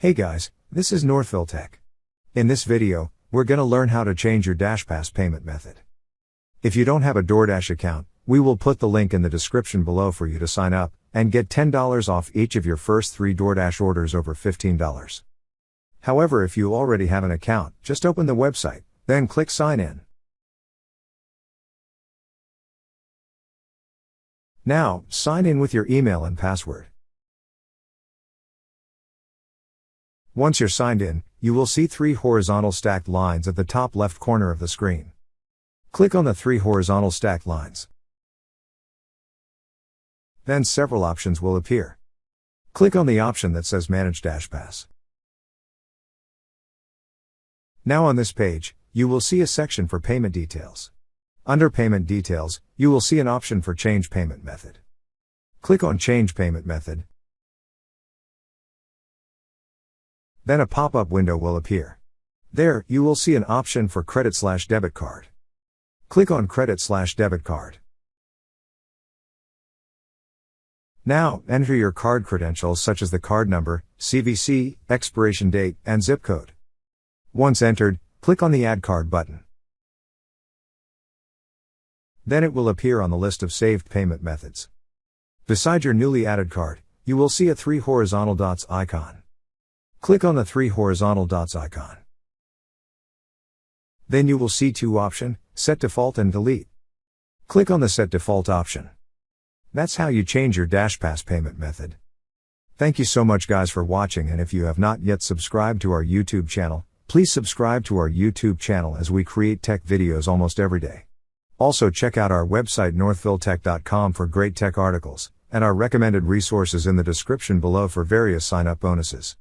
Hey guys, this is Northville Tech. In this video, we're gonna learn how to change your DashPass payment method. If you don't have a DoorDash account, we will put the link in the description below for you to sign up, and get $10 off each of your first 3 DoorDash orders over $15. However, if you already have an account, just open the website, then click Sign In. Now, sign in with your email and password. Once you're signed in, you will see 3 horizontal stacked lines at the top left corner of the screen. Click on the 3 horizontal stacked lines. Then several options will appear. Click on the option that says Manage DashPass. Now on this page, you will see a section for payment details. Under Payment Details, you will see an option for Change Payment Method. Click on Change Payment Method. Then a pop-up window will appear. There, you will see an option for Credit/Debit Card. Click on Credit/Debit Card. Now, enter your card credentials such as the card number, CVC, expiration date, and zip code. Once entered, click on the Add Card button. Then it will appear on the list of saved payment methods. Beside your newly added card, you will see a 3 horizontal dots icon. Click on the 3 horizontal dots icon. Then you will see 2 options, Set Default and Delete. Click on the Set Default option. That's how you change your DashPass payment method. Thank you so much guys for watching, and if you have not yet subscribed to our YouTube channel, please subscribe to our YouTube channel as we create tech videos almost every day. Also check out our website northvilletech.com for great tech articles, and our recommended resources in the description below for various sign-up bonuses.